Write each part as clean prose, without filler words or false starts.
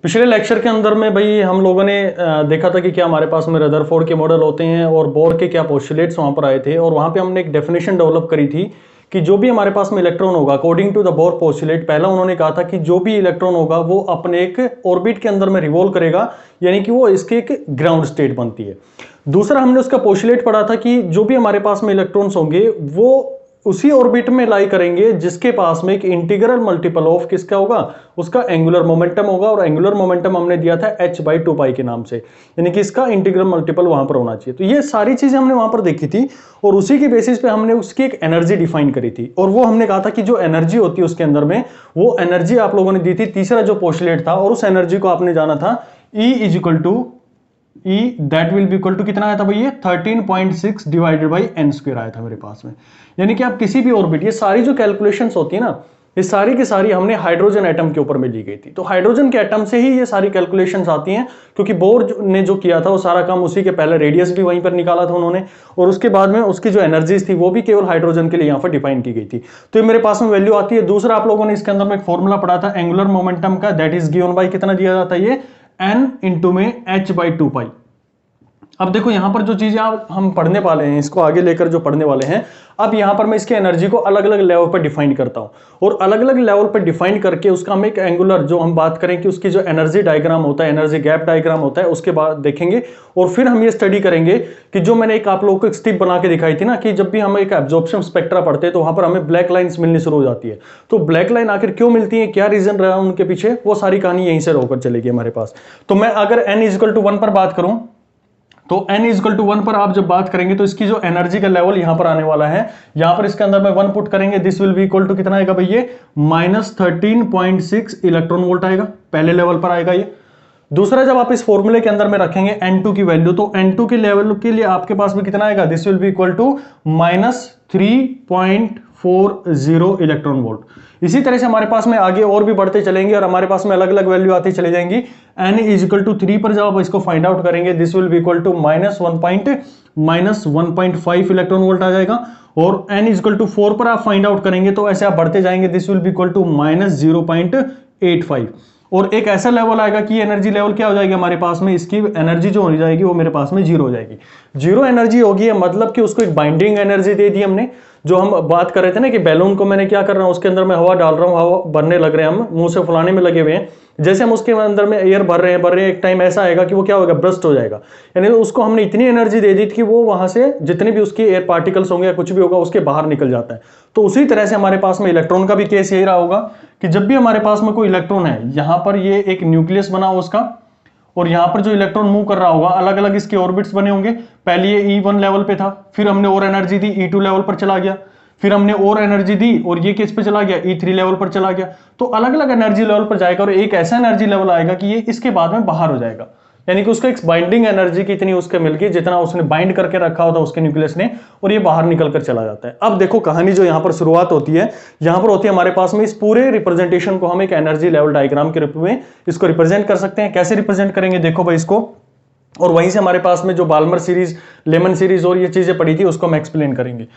पिछले लेक्चर के अंदर में भाई हम लोगों ने देखा था कि क्या हमारे पास में रदरफोर्ड के मॉडल होते हैं और बोर के क्या पोस्टुलेट्स वहां पर आए थे, और वहां पे हमने एक डेफिनेशन डेवलप करी थी कि जो भी हमारे पास में इलेक्ट्रॉन होगा according to the Bohr postulate, पहला उन्होंने कहा था कि जो भी इलेक्ट्रॉन होगा वो अपने एक ऑर्बिट के अंदर में रिवॉल्व करेगा, यानी कि वो इसके एक ग्राउंड स्टेट बनती है। दूसरा हमने उसका पोस्टुलेट पढ़ा था कि जो भी हमारे पास में इलेक्ट्रॉन्स होंगे वो उसी ऑर्बिट में लाई करेंगे जिसके पास में एक इंटीग्रल मल्टीपल ऑफ किसका होगा, उसका एंगुलर मोमेंटम होगा, और एंगुलर मोमेंटम हमने दिया था h/2π के नाम से, यानी कि इसका इंटीग्रल मल्टीपल वहां पर होना चाहिए। तो ये सारी चीजें हमने वहां पर देखी थी और उसी के बेसिस पे हमने उसकी एक एनर्जी डिफाइन करी थी, और वो हमने कहा था कि जो एनर्जी होती है उसके अंदर में वो एनर्जी आप लोगों ने दी थी, तीसरा जो पोस्टुलेट था, और उस एनर्जी को आपने जाना था E that will be equal to कितना आया था भैया 13.6 डिवाइडेड बाई n² आया था मेरे पास में। यानी कि आप किसी भी ऑर्बिट, ये सारी जो कैलकुलेशंस होती है ना, ये सारी की सारी हमने हाइड्रोजन एटम के ऊपर में ली गई थी। तो हाइड्रोजन के एटम से ही ये सारी कैलकुलेशंस आती हैं, क्योंकि बोर ने जो किया था वो सारा काम उसी के पहले रेडियस भी वहीं पर निकाला था उन्होंने, और उसके बाद में उसकी जो एनर्जीज थी वो भी केवल हाइड्रोजन के लिए यहाँ पर डिफाइन की गई थी। तो ये मेरे पास में वैल्यू आती है। दूसरा आप लोगों ने इसके अंदर में एक फॉर्मूला पढ़ा था एंगुलर मोमेंटम का, दैट इज गिवन बाय कितना दिया जाता है, ये n इंटू में h/2π। अब देखो यहां पर जो चीजें हम पढ़ने वाले हैं, इसको आगे लेकर जो पढ़ने वाले हैं, अब यहां पर मैं इसकी एनर्जी को अलग अलग लेवल पर डिफाइन करता हूं, और अलग अलग लेवल पर डिफाइन करके उसका हम एक एंगुलर, जो हम बात करें कि उसकी जो एनर्जी डायग्राम होता है, एनर्जी गैप डायग्राम होता है, उसके बाद देखेंगे। और फिर हम ये स्टडी करेंगे कि जो मैंने एक आप लोगों को एक स्टिप बना के दिखाई थी ना, कि जब भी हम एक एब्जॉर्प्शन स्पेक्ट्रा पढ़ते हैं तो वहां पर हमें ब्लैक लाइन्स मिलनी शुरू हो जाती है। तो ब्लैक लाइन आखिर क्यों मिलती है, क्या रीजन रहा उनके पीछे, वो सारी कहानी यहीं से होकर चलेगी हमारे पास। तो मैं अगर n=1 पर बात करूं, तो n=1 पर आप जब बात करेंगे तो इसकी जो एनर्जी का लेवल यहां पर आने वाला है, यहां पर इसके अंदर में 1 पुट करेंगे, this will be equal to कितना आएगा भैया -13.6 इलेक्ट्रॉन वोल्ट आएगा, पहले लेवल पर आएगा ये। दूसरा जब आप इस फॉर्मूले के अंदर में रखेंगे n2 की वैल्यू, तो n2 के लेवल के लिए आपके पास में कितना आएगा, this will be equal to -3.40 electron volt. इसी तरह से हमारे पास में आगे और भी बढ़ते चलेंगे और हमारे पास में अलग अलग वैल्यू आती चली जाएंगी। n=3 पर जब आप इसको फाइंड आउट करेंगे, this will be equal to -1.5 electron volt आ जाएगा, और n=4 पर आप फाइंड आउट करेंगे तो ऐसे आप बढ़ते जाएंगे, this will be equal to -0.85। और एक ऐसा लेवल आएगा कि एनर्जी लेवल क्या हो जाएगी हमारे पास में, इसकी एनर्जी जो हो जाएगी वो मेरे पास में 0 हो जाएगी। 0 एनर्जी होगी, मतलब कि उसको एक बाइंडिंग एनर्जी दे दी हमने। जो हम बात कर रहे थे ना कि बैलून को मैंने क्या कर रहा हूं, उसके अंदर मैं हवा डाल रहा हूं, हवा भरने लग रहे हैं, हम मुंह से फुलाने में लगे हुए हैं। जैसे हम उसके अंदर में एयर भर रहे हैं, एक टाइम ऐसा आएगा कि वो क्या होगा, ब्रस्ट हो जाएगा। यानी उसको हमने इतनी एनर्जी दे दी थी कि वो वहां से जितने भी उसके एयर पार्टिकल्स होंगे या कुछ भी होगा उसके बाहर निकल जाता है। तो उसी तरह से हमारे पास में इलेक्ट्रॉन का भी केस यही रहा होगा कि जब भी हमारे पास में कोई इलेक्ट्रॉन है, यहां पर ये एक न्यूक्लियस बना हो उसका, और यहां पर जो इलेक्ट्रॉन मूव कर रहा होगा, अलग अलग इसके ऑर्बिट्स बने होंगे। पहले ये E1 लेवल पे था, फिर हमने और एनर्जी दी, E2 लेवल पर चला गया, फिर हमने और एनर्जी दी और ये किस पे चला गया, E3 लेवल पर चला गया। तो अलग अलग एनर्जी लेवल पर जाएगा और एक ऐसा एनर्जी लेवल आएगा कि ये इसके बाद में बाहर हो जाएगा, यानी कि उसका एक बाइंडिंग एनर्जी कितनी उसके मिल गई, जितना उसने बाइंड करके रखा होता उसके न्यूक्लियस ने, और ये बाहर निकल कर चला जाता है। अब देखो कहानी जो यहां पर शुरुआत होती है, यहां पर होती है हमारे पास में इस पूरे रिप्रेजेंटेशन को हम एक एनर्जी लेवल डायग्राम के रूप में इसको रिप्रेजेंट कर सकते हैं। कैसे रिप्रेजेंट करेंगे, देखो भाई इसको, और वहीं से हमारे पास में जो बाल्मर सीरीज, लेमन सीरीज और ये चीजें पड़ी थी उसको हम एक्सप्लेन करेंगे।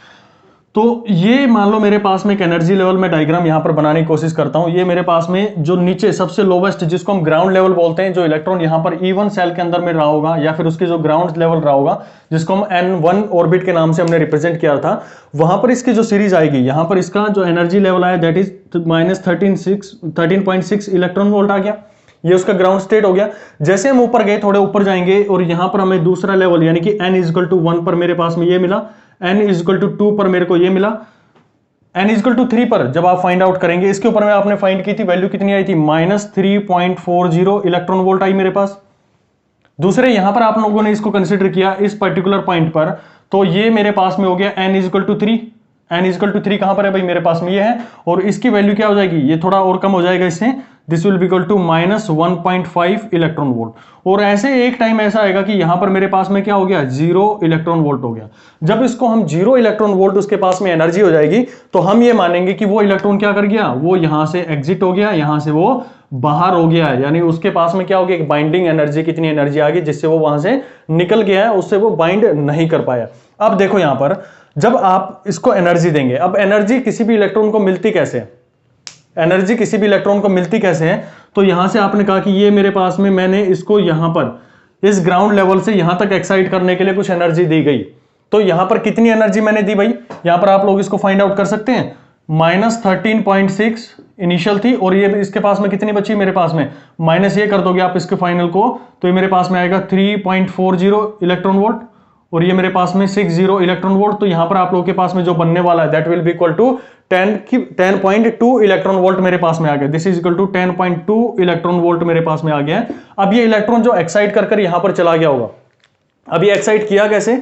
तो ये मान लो मेरे पास में एक एनर्जी लेवल में डायग्राम यहां पर बनाने की कोशिश करता हूं। ये मेरे पास में जो नीचे सबसे लोवेस्ट, जिसको हम ग्राउंड लेवल बोलते हैं, जो इलेक्ट्रॉन यहां पर E1 सेल के अंदर में रहा होगा, या फिर उसकी जो ग्राउंड लेवल रहा होगा, जिसको हम N1 ऑर्बिट के नाम से हमने रिप्रेजेंट किया था, वहां पर इसकी जो सीरीज आएगी, यहां पर इसका जो एनर्जी लेवल आया दैट इज -13.6 इलेक्ट्रॉन वोल्ट आ गया। ये उसका ग्राउंड स्टेट हो गया। जैसे हम ऊपर गए, थोड़े ऊपर जाएंगे, और यहां पर हमें दूसरा लेवल यानी कि n=1 पर मेरे पास में ये मिला, n=2 पर मेरे को ये मिला, n=3 पर जब आप फाइंड आउट करेंगे, इसके ऊपर में आपने फाइंड की थी, वैल्यू कितनी आई थी, -3.40 इलेक्ट्रॉन वोल्ट आई मेरे पास। दूसरे यहां पर आप लोगों ने इसको कंसीडर किया इस पर्टिकुलर पॉइंट पर, तो ये मेरे पास में हो गया n=3। n=3 कहां पर है भाई, मेरे पास में ये है, और इसकी वैल्यू क्या हो जाएगी, ये थोड़ा और कम हो जाएगा इससे, this will be equal to -1.5 electron volt. और ऐसे एक टाइम ऐसा आएगा कि यहां पर मेरे पास में क्या हो गया, 0 इलेक्ट्रॉन वोल्ट हो गया। जब इसको हम 0 इलेक्ट्रॉन वोल्ट उसके पास में एनर्जी हो जाएगी, तो हम ये मानेंगे कि वो इलेक्ट्रॉन क्या कर गया, वो यहां से एग्जिट हो गया, यहां से वो बाहर हो गया है। यानी उसके पास में क्या हो गया, एक बाइंडिंग एनर्जी, कितनी एनर्जी आ गई, जिससे वो वहां से निकल गया है, उससे वो बाइंड नहीं कर पाया। अब देखो यहां पर जब आप इसको एनर्जी देंगे, अब एनर्जी किसी भी इलेक्ट्रॉन को मिलती कैसे है, एनर्जी किसी भी इलेक्ट्रॉन को मिलती कैसे है, तो यहां से आपने कहा कि ये मेरे पास में, मैंने इसको यहां पर इस ग्राउंड लेवल से यहां तक एक्साइट करने के लिए कुछ एनर्जी दी गई। तो यहां पर कितनी एनर्जी मैंने दी भाई, यहां पर आप लोग इसको फाइंड आउट कर सकते हैं। -13.6 इनिशियल थी, और ये इसके पास में कितनी बची मेरे पास में, माइनस ये कर दोगे आप इसके फाइनल को, तो ये मेरे पास में आएगा 3.40 इलेक्ट्रॉन वोल्ट, और ये मेरे पास में 60 इलेक्ट्रॉन वोल्ट। तो यहां पर आप लोगों के पास में जो बनने वाला है that will be equal to 10.2 electron volt मेरे पास में आ गया। This is equal to 10.2 electron volt मेरे पास में आ गया है। अब ये इलेक्ट्रॉन जो एक्साइट कर यहां पर चला गया होगा, अब ये एक्साइट किया कैसे,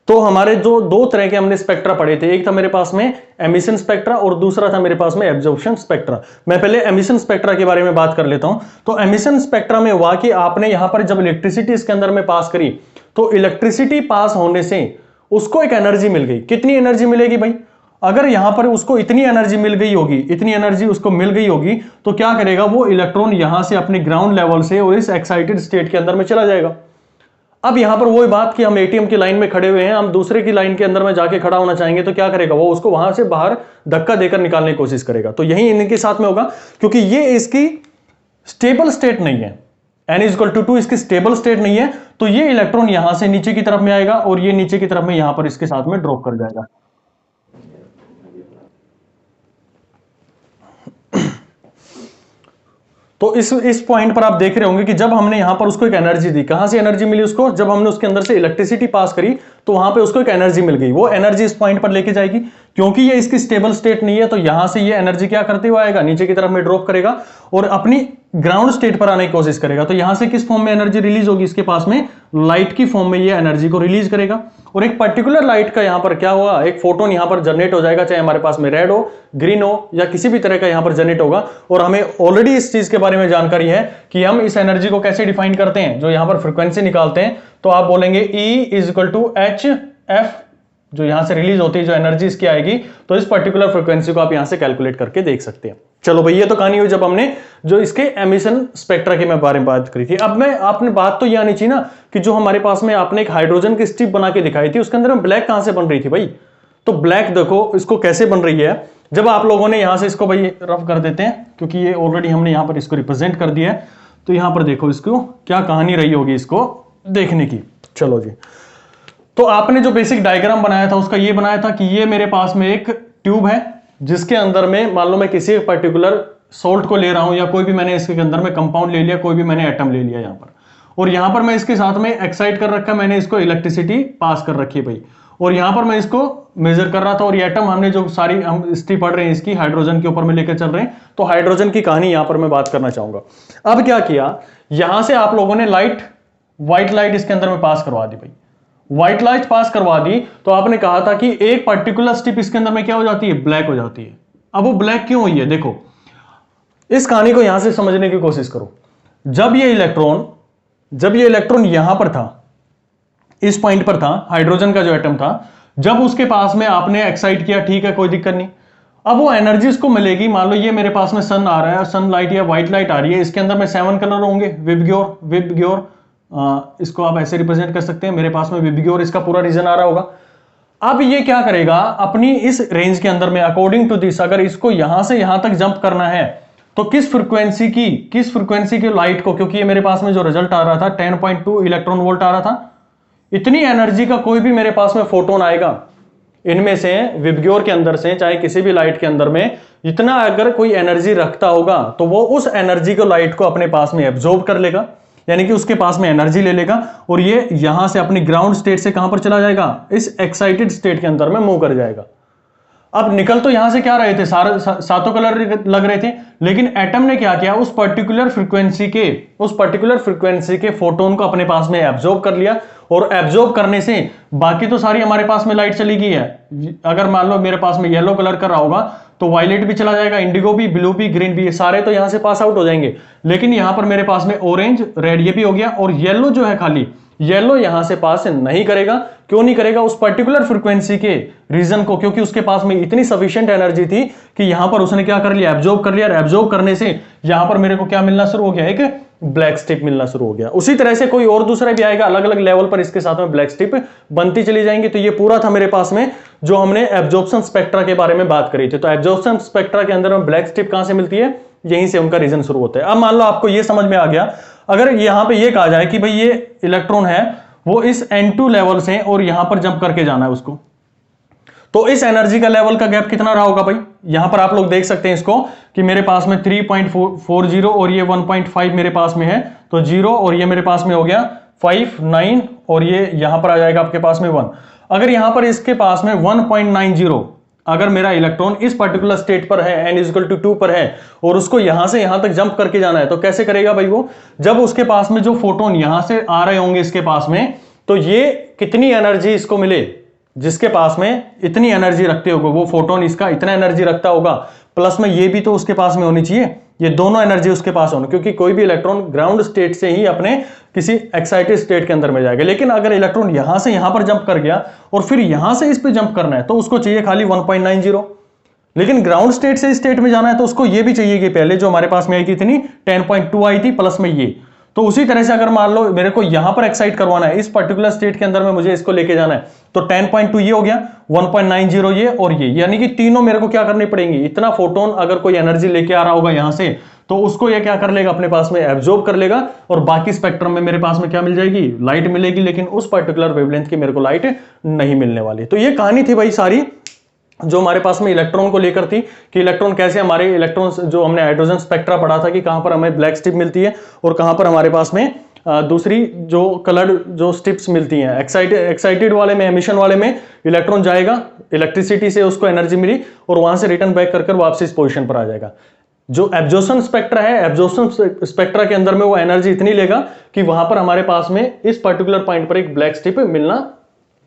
तो हमारे जो दो तरह के हमने स्पेक्ट्रा पढ़े थे, एक था मेरे पास में एमिशन स्पेक्ट्रा और दूसरा था मेरे पास में एब्जॉर्प्शन स्पेक्ट्रा। मैं पहले एमिशन स्पेक्ट्रा के बारे में बात कर लेता हूं। तो एमिशन स्पेक्ट्रा में हुआ कि आपने यहां पर जब इलेक्ट्रिसिटी इसके अंदर में पास करी, तो इलेक्ट्रिसिटी पास होने से उसको एक एनर्जी मिल गई। कितनी एनर्जी मिलेगी भाई, अगर यहां पर उसको इतनी एनर्जी मिल गई होगी, इतनी एनर्जी उसको मिल गई होगी, तो क्या करेगा वो इलेक्ट्रॉन यहां से अपने ग्राउंड लेवल से और इस एक्साइटेड स्टेट के अंदर में चला जाएगा। अब यहां पर वही बात कि हम एटीएम की लाइन में खड़े हुए हैं, हम दूसरे की लाइन के अंदर में जाके खड़ा होना चाहेंगे, तो क्या करेगा वो, उसको वहां से बाहर धक्का देकर निकालने की कोशिश करेगा। तो यही इनके साथ में होगा, क्योंकि ये इसकी स्टेबल स्टेट नहीं है, n=2 इसकी स्टेबल स्टेट नहीं है, तो ये इलेक्ट्रॉन यहां से नीचे की तरफ में आएगा और ये नीचे की तरफ में यहां पर इसके साथ में ड्रॉप कर जाएगा। तो इस पॉइंट पर आप देख रहे होंगे कि जब हमने यहां पर उसको एक एनर्जी दी, कहां से एनर्जी मिली उसको, जब हमने उसके अंदर से इलेक्ट्रिसिटी पास करी तो वहां पे उसको एक एनर्जी मिल गई। वो एनर्जी इस पॉइंट पर लेके जाएगी, क्योंकि ये इसकी स्टेबल स्टेट नहीं है, तो यहां से ये एनर्जी क्या करते हुए आएगा, नीचे की तरफ में ड्रॉप करेगा और अपनी ग्राउंड स्टेट पर आने की कोशिश करेगा। तो यहां से किस फॉर्म में एनर्जी रिलीज होगी, इसके पास में लाइट की फॉर्म में ये एनर्जी को रिलीज करेगा। और एक पर्टिकुलर लाइट का यहां पर क्या हुआ, एक फोटोन यहां पर जनरेट हो जाएगा, चाहे हमारे पास में रेड हो, ग्रीन हो या किसी भी तरह का यहां पर जनरेट होगा। और हमें ऑलरेडी इस चीज के बारे में जानकारी है कि हम इस एनर्जी को कैसे डिफाइन करते हैं, जो यहां पर फ्रीक्वेंसी निकालते हैं, तो आप बोलेंगे E=hf, जो यहां से रिलीज होती है जो एनर्जी इसकी आएगी, तो इस पर्टिकुलर फ्रीक्वेंसी को आप यहां से कैलकुलेट करके देख सकते हैं। चलो भाई, ये तो कहानी हुई जब हमने जो इसके एमिशन स्पेक्ट्रा के बारे में बात करी थी। अब मैं आपने बात तो ये आनी चाहिए ना कि जो हमारे पास में आपने एक हाइड्रोजन की स्ट्रिप बना के दिखाई थी, उसके अंदर में ब्लैक कहां से बन रही थी भाई। तो ब्लैक देखो इसको कैसे बन रही है, जब आप लोगों ने यहां से इसको भाई रफ कर देते हैं, क्योंकि ये ऑलरेडी हमने यहां पर इसको रिप्रेजेंट कर दिया है, तो यहां पर देखो इसको क्या कहानी रही होगी इसको देखने की। चलो जी, तो आपने जो बेसिक डायग्राम बनाया था उसका ये बनाया था कि ये मेरे पास में एक ट्यूब है, जिसके अंदर में मान लो मैं किसी पर्टिकुलर सॉल्ट को ले रहा हूं, या कोई भी मैंने इसके अंदर में कंपाउंड ले लिया, कोई भी मैंने एटम ले लिया यहां पर, और यहां पर मैं इसके साथ में एक्साइट कर रखा, मैंने इसको इलेक्ट्रिसिटी पास कर रखी है भाई, और यहां पर मैं इसको मेजर कर रहा था। और ये एटम हमने जो सारी हम हिस्ट्री पढ़ रहे हैं इसकी, हाइड्रोजन के ऊपर में लेकर चल रहे हैं, तो हाइड्रोजन की कहानी यहां पर मैं बात करना चाहूंगा। अब क्या किया, यहां से आप लोगों ने लाइट, व्हाइट लाइट इसके अंदर में पास करवा दी भाई, व्हाइट लाइट पास करवा दी, तो आपने कहा था कि एक पर्टिकुलर स्ट्रिप इसके अंदर में क्या हो जाती है, ब्लैक हो जाती है। अब वो ब्लैक क्यों हुई है, देखो इस कहानी को यहां से समझने की कोशिश करो। जब ये इलेक्ट्रॉन यहां पर था, इस पॉइंट पर था, हाइड्रोजन का जो एटम था, जब उसके पास में आपने एक्साइट किया, ठीक है कोई दिक्कत नहीं, अब वो एनर्जी इसको मिलेगी। मान लो ये मेरे पास में सन आ रहा है, सन लाइट या व्हाइट लाइट आ रही है, इसके अंदर में 7 कलर होंगे, विबग्योर, इसको आप ऐसे रिप्रेजेंट कर सकते हैं, मेरे पास में विबग्योर इसका पूरा रीजन आ रहा होगा। अब ये क्या करेगा, अपनी इस रेंज के अंदर में अकॉर्डिंग टू दिस, अगर इसको यहां से यहां तक जंप करना है, तो किस फ्रीक्वेंसी की लाइट को, क्योंकि ये मेरे पास में जो रिजल्ट आ रहा था 10.2 इलेक्ट्रॉन वोल्ट आ रहा था, इतनी एनर्जी का कोई भी मेरे पास में फोटोन आएगा इनमें से, विबग्योर के अंदर से, चाहे किसी भी लाइट के अंदर में, इतना अगर कोई एनर्जी रखता होगा, तो वो उस एनर्जी को, लाइट को अपने पास में एब्जॉर्ब कर लेगा, यानी कि उसके पास में एनर्जी ले लेगा, और ये यहां से अपनी ग्राउंड स्टेट से कहां पर चला जाएगा, इस एक्साइटेड स्टेट के अंदर में मूव कर जाएगा। अब निकल तो यहां से क्या रहे थे, सातों कलर लग रहे थे, लेकिन एटम ने क्या किया, उस पर्टिकुलर फ्रीक्वेंसी के फोटोन को अपने पास में एब्जॉर्ब कर लिया, और एब्जॉर्ब करने से बाकी तो सारी हमारे पास में लाइट चली गई है। अगर मान लो मेरे पास में येलो कलर कर रहा होगा, तो वायलेट भी चला जाएगा, इंडिगो भी, ब्लू भी, ग्रीन भी, ये सारे तो यहां से पास आउट हो जाएंगे। लेकिन यहां पर मेरे पास में ऑरेंज, रेड ये भी हो गया, और येलो जो है खाली, येलो यहां से पास नहीं करेगा। क्यों नहीं करेगा, उस पर्टिकुलर फ्रीक्वेंसी के रीजन को, क्योंकि उसके पास में इतनी सफिशिएंट एनर्जी थी कि यहां पर उसने क्या कर लिया, एब्जॉर्ब कर लिया, और एब्जॉर्ब करने से यहां पर मेरे को क्या मिलना शुरू हो गया, एक ब्लैक स्ट्रिप मिलना शुरू हो गया। उसी तरह से कोई और दूसरा भी आएगा, अलग अलग लेवल पर इसके साथ में ब्लैक स्ट्रिप बनती चली जाएंगी। तो ये पूरा था मेरे पास में जो हमने एब्जॉर्प्शन स्पेक्ट्रा के बारे में बात करी थी। तो एब्जॉर्प्शन स्पेक्ट्रा के अंदर में ब्लैक स्ट्रिप कहां से मिलती है, यहीं से उनका रीजन शुरू होता है। अब मान लो आपको ये समझ में आ गया, अगर यहां पे ये कहा जाए कि भाई ये इलेक्ट्रॉन है वो इस N2 लेवल से और यहां पर जंप करके जाना है उसको, तो इस एनर्जी का लेवल का गैप कितना रहा होगा भाई? यहां पर आप लोग देख सकते हैं इसको कि मेरे पास में 3.40 और ये 1.5 मेरे पास में है, तो 0 और ये मेरे पास में हो गया 5, 9 और ये यहां पर आ जाएगा आपके पास में 1। अगर यहां पर इसके पास में 1.90 अगर मेरा इलेक्ट्रॉन इस पर्टिकुलर स्टेट पर है, n=2 पर है और उसको यहां से यहां तक जंप करके जाना है, तो कैसे करेगा भाई वो? जब उसके पास में जो फोटोन यहां से आ रहे होंगे इसके पास में, तो ये कितनी एनर्जी इसको मिले, जिसके पास में इतनी एनर्जी रखते होगा वो फोटोन इसका इतना एनर्जी रखता होगा, प्लस में ये भी तो उसके पास में होनी चाहिए, ये दोनों एनर्जी उसके पास होनी, क्योंकि कोई भी इलेक्ट्रॉन ग्राउंड स्टेट से ही अपने किसी एक्साइटेड स्टेट के अंदर में जाएगा। लेकिन अगर इलेक्ट्रॉन यहां से यहां पर जंप कर गया और फिर यहां से इस पे जंप करना है, तो उसको चाहिए खाली 1.90। लेकिन ग्राउंड स्टेट से स्टेट में जाना है तो उसको ये भी चाहिए कि पहले जो हमारे पास में आई थी इतनी 10.2 आई थी, प्लस में ये। तो उसी तरह से अगर मान लो मेरे को यहां पर एक्साइट करवाना है, इस पर्टिकुलर स्टेट के अंदर में मुझे इसको लेके जाना है, तो 10.2 ये हो गया, 1.90 ये और ये, यानी कि तीनों मेरे को क्या करनी पड़ेंगी। इतना फोटोन अगर कोई एनर्जी लेके आ रहा होगा यहां से, तो उसको ये क्या कर लेगा, अपने पास में एब्जॉर्ब कर लेगा और बाकी स्पेक्ट्रम में मेरे पास में क्या मिल जाएगी, लाइट मिलेगी, लेकिन उस पर्टिकुलर वेवलेंथ की मेरे को लाइट नहीं मिलने वाली। तो ये कहानी थी भाई सारी जो हमारे पास में इलेक्ट्रॉन को लेकर थी, कि इलेक्ट्रॉन कैसे हमारे इलेक्ट्रॉन्स, जो हमने हाइड्रोजन स्पेक्ट्रा पढ़ा था कि कहां पर हमें ब्लैक स्ट्रिप मिलती है और कहां पर हमारे पास में दूसरी जो कलर्ड जो स्ट्रिप्स मिलती हैं। एक्साइटेड वाले में, एमिशन वाले में इलेक्ट्रॉन जाएगा, इलेक्ट्रिसिटी से उसको एनर्जी मिली और वहां से रिटर्न बैक कर वापस इस पोजीशन पर आ जाएगा। जो एब्जॉर्प्शन स्पेक्ट्रा है, एब्जॉर्प्शन स्पेक्ट्रा के अंदर में वो एनर्जी इतनी लेगा कि वहां पर हमारे पास में इस पर्टिकुलर पॉइंट पर एक ब्लैक स्ट्रिप मिलना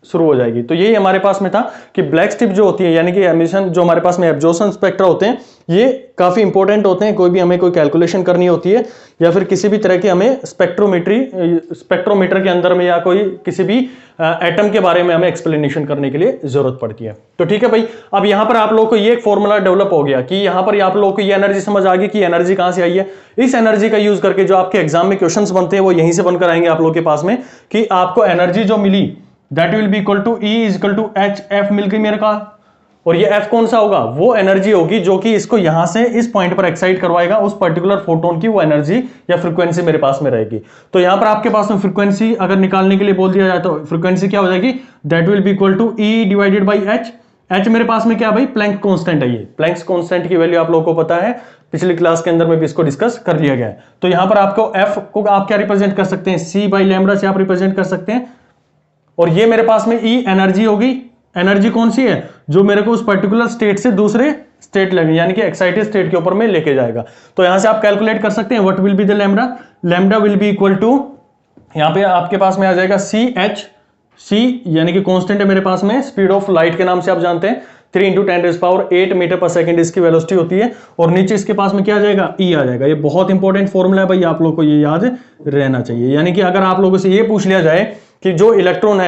शुरू हो जाएगी। तो यही हमारे पास में था कि ब्लैक स्ट्रिप जो होती है, यानी कि एमिशन, जो हमारे पास में एब्जॉर्प्शन स्पेक्ट्रा होते हैं, ये काफी इंपॉर्टेंट होते हैं। कोई भी हमें कोई कैलकुलेशन करनी होती है या फिर किसी भी तरह की हमें स्पेक्ट्रोमीटर के अंदर में या कोई किसी भी एटम के बारे में हमें एक्सप्लेनेशन करने के लिए जरूरत पड़ती है। तो ठीक है भाई, अब यहां पर आप लोगों को ये एक फॉर्मूला डेवलप हो गया कि यहां पर आप लोगों को ये एनर्जी समझ आ गई कि एनर्जी कहां से आई है। इस एनर्जी का यूज करके जो आपके एग्जाम में क्वेश्चंस बनते हैं वो यहीं से बनकर आएंगे आप लोगों के पास में, कि आपको एनर्जी जो मिली that will be equal to E equal to H F मिल गई मेरे का। और ये एफ कौन सा होगा, वो एनर्जी होगी जो कि इसको यहां से इस पॉइंट पर एक्साइट करवाएगा, उस पर्टिकुलर फोटोन की वो एनर्जी या फ्रीक्वेंसी मेरे पास में रहेगी। तो यहां पर आपके पास में फ्रीक्वेंसी अगर निकालने के लिए बोल दिया जाए तो फ्रीक्वेंसी क्या हो जाएगी, that will be equal to E divided by H. H मेरे पास में क्या भाई, प्लैंक कांस्टेंट है। ये प्लैंक कांस्टेंट की वैल्यू आप लोगों को पता है, पिछली क्लास के अंदर में भी इसको डिस्कस कर लिया गया है। तो यहां पर आपको एफ को आप क्या रिप्रेजेंट कर सकते हैं, सी बाई लैम्डा से आप रिप्रेजेंट कर सकते हैं। और ये मेरे पास में E एनर्जी होगी। एनर्जी कौन सी है, जो मेरे को उस पर्टिकुलर स्टेट से दूसरे स्टेट लेंगे, यानी कि एक्साइटेड स्टेट के ऊपर में लेके जाएगा। तो यहां से आप कैलकुलेट कर सकते हैं what will be the lambda. Lambda will be equal to, यहां पे आपके पास में आ जाएगा सी एच, सी यानी कि कांस्टेंट है मेरे पास में, स्पीड ऑफ लाइट के नाम से आप जानते हैं, 3 × 10⁸ मीटर पर सेकंड इसकी वेलोसिटी होती है। और नीचे इसके पास में क्या आ जाएगा, E आ जाएगा। ये बहुत इंपॉर्टेंट फॉर्मूला है भाई, आप लोग को ये याद रहना चाहिए। यानी कि अगर आप लोगों से ये पूछ लिया जाए कि जो इलेक्ट्रॉन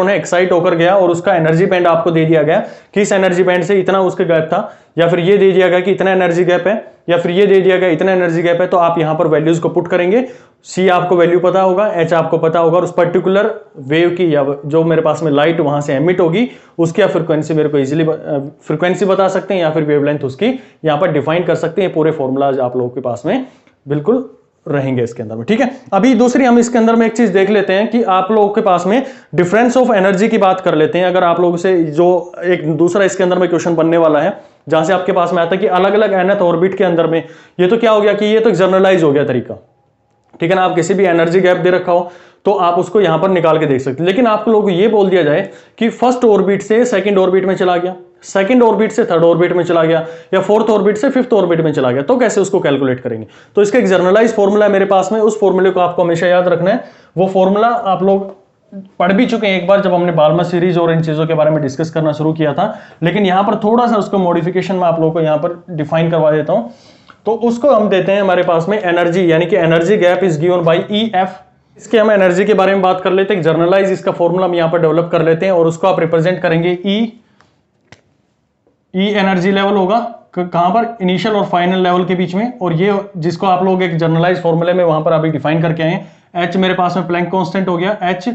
है एक्साइट होकर गया और उसका एनर्जी बैंड आपको दे दिया गया कि इस एनर्जी बैंड से इतना उसका गैप था, या फिर ये दे दिया गया कि इतना एनर्जी गैप है, या फिर ये दे दिया गया इतना एनर्जी गैप है, तो आप यहां पर वैल्यूज को पुट करेंगे। सी आपको वैल्यू पता होगा, एच आपको पता होगा, और उस पर्टिकुलर वेव की या जो मेरे पास में लाइट वहां से एमिट होगी उसकी आप फ्रीक्वेंसी मेरे को इजीली फ्रीक्वेंसी बता सकते हैं, या फिर वेवलेंथ उसकी यहां पर डिफाइन कर सकते हैं। पूरे फॉर्मूलाज आप लोगों के पास में बिल्कुल रहेंगे इसके अंदर में, ठीक है। अभी दूसरी हम इसके अंदर में एक चीज देख लेते हैं कि आप लोगों के पास में डिफरेंस ऑफ एनर्जी की बात कर लेते हैं। अगर आप लोगों से जो एक दूसरा इसके अंदर में क्वेश्चन बनने वाला है, जहां से आपके पास में आता है कि अलग अलग nth ऑर्बिट के अंदर में, ये तो क्या हो गया कि ये तो जनरलाइज हो गया तरीका, ठीक है ना। आप किसी भी एनर्जी गैप दे रखा हो तो आप उसको यहां पर निकाल के देख सकते हैं। लेकिन आप लोगों को ये बोल दिया जाए कि फर्स्ट ऑर्बिट से सेकंड ऑर्बिट में चला गया, सेकंड ऑर्बिट से थर्ड ऑर्बिट में चला गया, या फोर्थ ऑर्बिट से फिफ्थ ऑर्बिट में चला गया, तो कैसे उसको कैलकुलेट करेंगे। तो इसका एक जर्नलाइज फॉर्मूला है मेरे पास में, उस फॉर्मूले को आपको हमेशा याद रखना है। वो फॉर्मूला आप लोग पढ़ भी चुके हैं एक बार, जब हमने बाल्मर सीरीज और इन चीजों के बारे में डिस्कस करना शुरू किया था। लेकिन यहां पर थोड़ा सा उसको मॉडिफिकेशन में आप लोगों को यहां पर डिफाइन करवा देता हूं। तो उसको हम देते हैं हमारे पास में एनर्जी, यानी कि energy gap is given by EF। इसके हम एनर्जी के बारे में बात कर लेते हैं, जर्नलाइज इसका फॉर्मूला हम यहां पर डेवलप कर लेते हैं, और उसको आप रिप्रेजेंट करेंगे E एनर्जी लेवल होगा कहां पर, इनिशियल और फाइनल लेवल के बीच में। और ये जिसको आप लोग एक जर्नलाइज फॉर्मूले में वहां पर अभी डिफाइन करके आए हैं। H मेरे पास में प्लैंक कांस्टेंट हो गया H,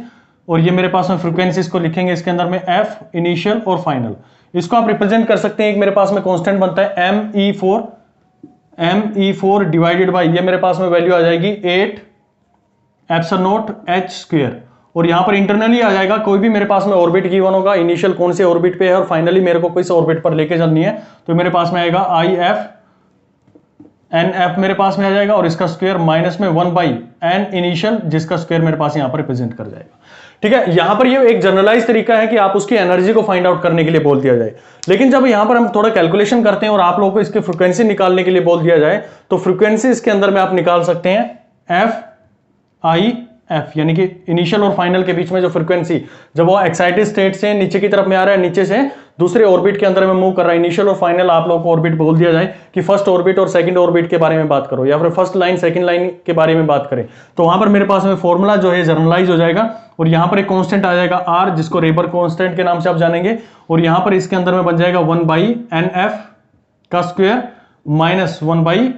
और ये मेरे पास में फ्रीक्वेंसी इसको लिखेंगे इसके अंदर में F इनिशियल और फाइनल। इसको आप रिप्रेजेंट कर सकते हैं, एक मेरे पास में कांस्टेंट बनता है me4 डिवाइडेड बाई, ये मेरे पास में वैल्यू आ जाएगी 8 एप्सिलॉन नॉट h स्क्वायर, और यहां पर इंटरनली आ जाएगा कोई भी मेरे पास में ऑर्बिट गिवन होगा, इनिशियल कौन से ऑर्बिट पे है और फाइनली मेरे को किस ऑर्बिट पर लेके चलनी है, तो मेरे पास में आएगा IF NF मेरे पास में आ जाएगा, और इसका स्क्वायर माइनस में 1 बाई एन इनिशियल, जिसका स्क्वायर मेरे पास यहां पर रिप्रेजेंट कर जाएगा। ठीक है, यहां पर ये एक जनरलाइज तरीका है कि आप उसकी एनर्जी को फाइंड आउट करने के लिए बोल दिया जाए, लेकिन जब यहां पर हम थोड़ा कैलकुलेशन करते हैं और आप लोगों को इसकी फ्रीक्वेंसी निकालने के लिए बोल दिया जाए, तो फ्रीक्वेंसी इसके अंदर में आप निकाल सकते हैं FIF, यानी कि इनिशियल और फाइनल के बीच में जो फ्रीक्वेंसी, जब वो एक्साइटेड स्टेट से नीचे की तरफ में आ रहा है, नीचे से दूसरे ऑर्बिट के अंदर में मूव कर रहा है, इनिशियल और फाइनल आप लोगों को ऑर्बिट बोल दिया जाए कि फर्स्ट ऑर्बिट और सेकंड ऑर्बिट के बारे में बात करो, या फिर फर्स्ट लाइन सेकंड लाइन के बारे में बात करें, तो वहां पर मेरे पास में फॉर्मूला जो है जर्नलाइज हो जाएगा, और यहां पर एक कांस्टेंट आ जाएगा R, जिसको रेबर कांस्टेंट के नाम से आप जानेंगे, और यहां पर इसके अंदर में बन जाएगा 1 बाई NF का स्क्वायर माइनस 1 बाई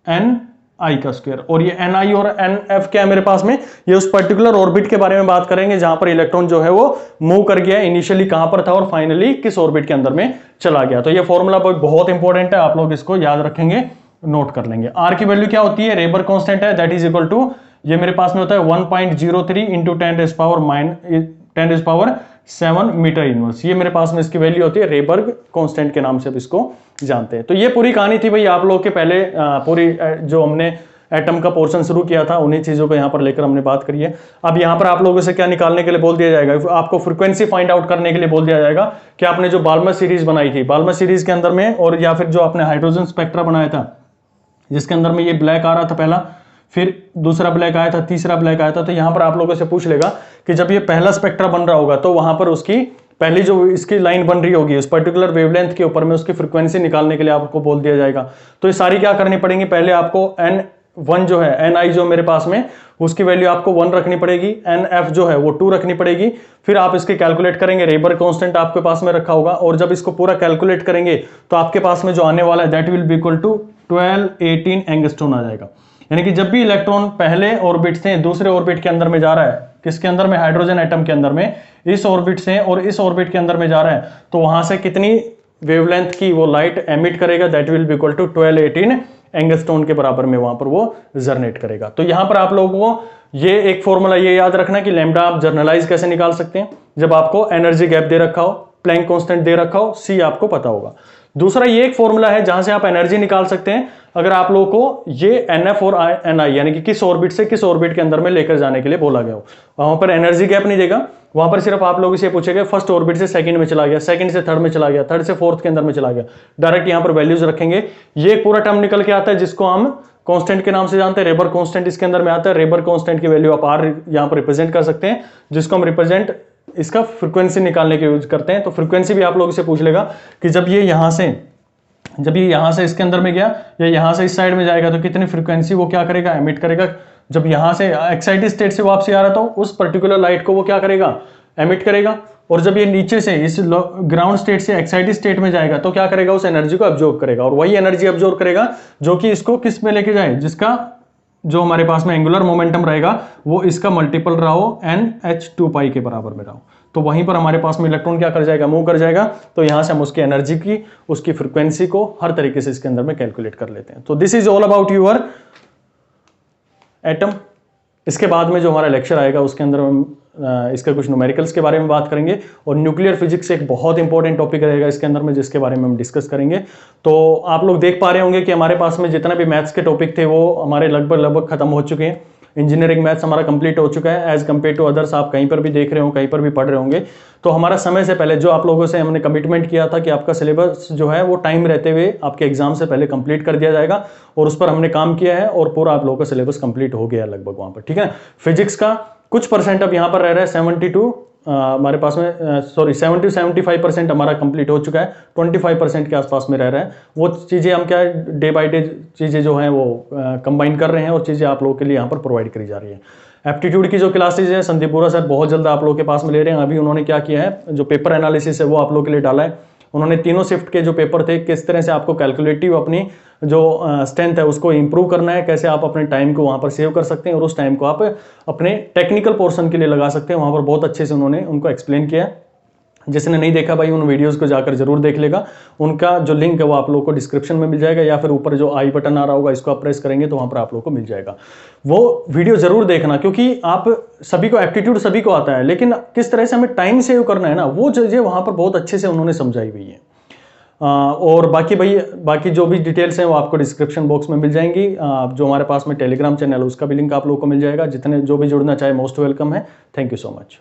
NI का स्क्वायर, और ये NI और NF क्या है मेरे पास में, ये उस पर्टिकुलर ऑर्बिट के बारे में बात करेंगे जहां पर इलेक्ट्रॉन जो है वो मूव कर गया, इनिशियली कहां पर था और फाइनली किस ऑर्बिट के अंदर में चला गया। तो ये फॉर्मूला बहुत इंपॉर्टेंट है, आप लोग इसको याद रखेंगे, नोट कर लेंगे। R की वैल्यू क्या होती है, रेबर कांस्टेंट है, दैट इज इक्वल टू, ये मेरे पास में होता है 1.03 इंटू 10⁻⁷ मीटर इनवर्स, ये मेरे पास में इसकी वैल्यू होती है, रेबर्ग कांस्टेंट के नाम से भी इसको जानते हैं। तो ये पूरी कहानी थी भाई आप लोग के पहले पूरी जो हमने एटम का पोर्शन शुरू किया था, उन्हीं चीजों को यहां पर लेकर हमने बात करी है। अब यहां पर आप लोगों से क्या निकालने के लिए बोल दिया जाएगा, आपको फ्रीक्वेंसी फाइंड आउट करने के लिए बोल दिया जाएगा कि आपने जो बाल्मर सीरीज बनाई थी, बाल्मर सीरीज के अंदर में, और या फिर जो आपने हाइड्रोजन स्पेक्ट्रा बनाया था जिसके अंदर में ये ब्लैक आ रहा था पहला, फिर दूसरा ब्लैक आया था, तीसरा ब्लैक आया था, तो यहां पर आप लोगों से पूछ लेगा कि जब ये पहला स्पेक्ट्रा बन रहा होगा तो वहां पर उसकी पहली जो इसकी लाइन बन रही होगी उस पर्टिकुलर वेवलेंथ के ऊपर में उसकी फ्रीक्वेंसी निकालने के लिए आपको बोल दिया जाएगा। तो ये सारी क्या करनी पड़ेंगी, पहले आपको N1 जो है, NI जो मेरे पास में, उसकी वैल्यू आपको 1 रखनी पड़ेगी, NF जो है वो 2 रखनी पड़ेगी, फिर आप इसके कैलकुलेट करेंगे, रेबर कांस्टेंट आपके पास में रखा होगा, और जब इसको पूरा कैलकुलेट करेंगे तो आपके पास में जो आने वाला है that will be equal to 1218 angstrom आ जाएगा। यानी कि जब भी इलेक्ट्रॉन पहले ऑर्बिट से दूसरे ऑर्बिट के अंदर में जा रहा है, किसके अंदर में, हाइड्रोजन एटम के अंदर में, इस ऑर्बिट से और इस ऑर्बिट के अंदर में जा रहा है, तो वहां से कितनी वेवलेंथ की वो लाइट एमिट करेगा, that will be equal to 1218 angstrom के बराबर में वहां पर वो जर्नेट करेगा। तो यहां पर आप लोगों को ये एक फॉर्मूला ये याद रखना कि लैम्डा आप जर्नलाइज कैसे निकाल सकते हैं, जब आपको एनर्जी गैप दे रखा हो, प्लैंक कांस्टेंट दे रखा हो, C आपको पता होगा। दूसरा ये एक फॉर्मूला है जहां से आप एनर्जी निकाल सकते हैं, अगर आप लोगों को ये NF और NI यानी कि किस ऑर्बिट से किस ऑर्बिट के अंदर में लेकर जाने के लिए बोला गया हो, वहां पर एनर्जी गैप नहीं देगा, वहां पर सिर्फ आप लोग इसे पूछेंगे फर्स्ट ऑर्बिट से सेकंड में चला गया, सेकंड से थर्ड में चला गया, थर्ड से फोर्थ के अंदर में चला गया, डायरेक्ट यहां पर वैल्यूज रखेंगे। ये एक पूरा टर्म निकल के आता है जिसको हम कांस्टेंट के नाम से जानते हैं, रेबर कांस्टेंट इसके अंदर में आता है। रेबर कांस्टेंट की वैल्यू आप R यहां पर रिप्रेजेंट कर सकते हैं, जिसको हम रिप्रेजेंट इसका फ्रीक्वेंसी निकालने के यूज करते हैं। तो फ्रीक्वेंसी भी आप लोगों से पूछ लेगा कि जब ये यहां से इसके अंदर में गया या यहां से इस साइड में जाएगा तो कितनी फ्रीक्वेंसी वो क्या करेगा, एमिट करेगा। जब यहां से एक्साइटेड स्टेट से वापसी आ रहा था उस पर्टिकुलर लाइट को वो क्या करेगा, एमिट करेगा। और जब ये नीचे से इस ग्राउंड स्टेट से एक्साइटेड स्टेट में जाएगा तो क्या करेगा, उस एनर्जी को अब्जॉर्ब करेगा, और वही एनर्जी अब्जॉर्ब करेगा जो कि इसको किस में लेके जाए, जिसका जो हमारे पास में एंगुलर मोमेंटम रहेगा वो इसका मल्टीपल रहा हो NH2 पाई के बराबर में रहा हो। तो वहीं पर हमारे पास में इलेक्ट्रॉन क्या कर जाएगा, मूव कर जाएगा। तो यहां से हम उसकी एनर्जी की, उसकी फ्रीक्वेंसी को हर तरीके से इसके अंदर में कैलकुलेट कर लेते हैं। तो this is all about your atom. इसके बाद में जो हमारा लेक्चर आएगा उसके अंदर हम इसके कुछ न्यूमेरिकल्स के बारे में बात करेंगे, और न्यूक्लियर फिजिक्स एक बहुत इंपॉर्टेंट टॉपिक रहेगा इसके अंदर में, जिसके बारे में हम डिस्कस करेंगे। तो आप लोग देख पा रहे होंगे कि हमारे पास में जितना भी मैथ्स के टॉपिक थे वो हमारे लगभग खत्म हो चुके हैं। इंजीनियरिंग मैथ्स हमारा कंप्लीट हो चुका है एज कम्पेयर टू अदर्स। आप कहीं पर भी देख रहे हो, कहीं पर भी पढ़ रहे होंगे, तो हमारा समय से पहले जो आप लोगों से हमने कमिटमेंट किया था कि आपका सिलेबस जो है वो टाइम रहते हुए आपके एग्जाम से पहले कंप्लीट कर दिया जाएगा, और उस पर हमने काम किया है और पूरा आप लोगों का सिलेबस कंप्लीट हो गया है लगभग वहां पर। ठीक है, फिजिक्स का कुछ परसेंट अब यहाँ पर रह रहा है, 72 हमारे पास में 70-75% हमारा कंप्लीट हो चुका है, 25% के आसपास में रह रहा है। वो चीज़ें हम क्या डे बाय डे चीज़ें जो हैं वो कंबाइन कर रहे हैं, और चीज़ें आप लोगों के लिए यहाँ पर प्रोवाइड करी जा रही है। एप्टीट्यूड की जो क्लासेज है संदीपुरा सर बहुत जल्द आप लोगों के पास में ले रहे हैं। अभी उन्होंने क्या किया है, जो पेपर एनालिसिस है वो आप लोगों के लिए डाला है। उन्होंने तीनों शिफ्ट के जो पेपर थे, किस तरह से आपको कैलकुलेटिव अपनी जो स्ट्रेंथ है उसको इंप्रूव करना है, कैसे आप अपने टाइम को वहां पर सेव कर सकते हैं और उस टाइम को आप अपने टेक्निकल पोर्शन के लिए लगा सकते हैं, वहां पर बहुत अच्छे से उन्होंने उनको एक्सप्लेन किया है। जिसने नहीं देखा भाई उन वीडियोस को जाकर जरूर देख लेगा। उनका जो लिंक है वो आप लोगों को डिस्क्रिप्शन में मिल जाएगा, या फिर ऊपर जो आई बटन आ रहा होगा इसको आप प्रेस करेंगे तो वहां पर आप लोगों को मिल जाएगा। वो वीडियो जरूर देखना, क्योंकि आप सभी को एप्टीट्यूड सभी को आता है, लेकिन किस तरह से हमें टाइम सेव करना है ना, वो चीजें वहां पर बहुत अच्छे से उन्होंने समझाई हुई है। और बाकी भाई बाकी जो भी डिटेल्स हैं वो आपको डिस्क्रिप्शन बॉक्स में मिल जाएंगी। जो हमारे पास में टेलीग्राम चैनल है उसका भी लिंक आप लोगों को मिल जाएगा। जितने जो भी जुड़ना चाहे मोस्ट वेलकम है। Thank you so much.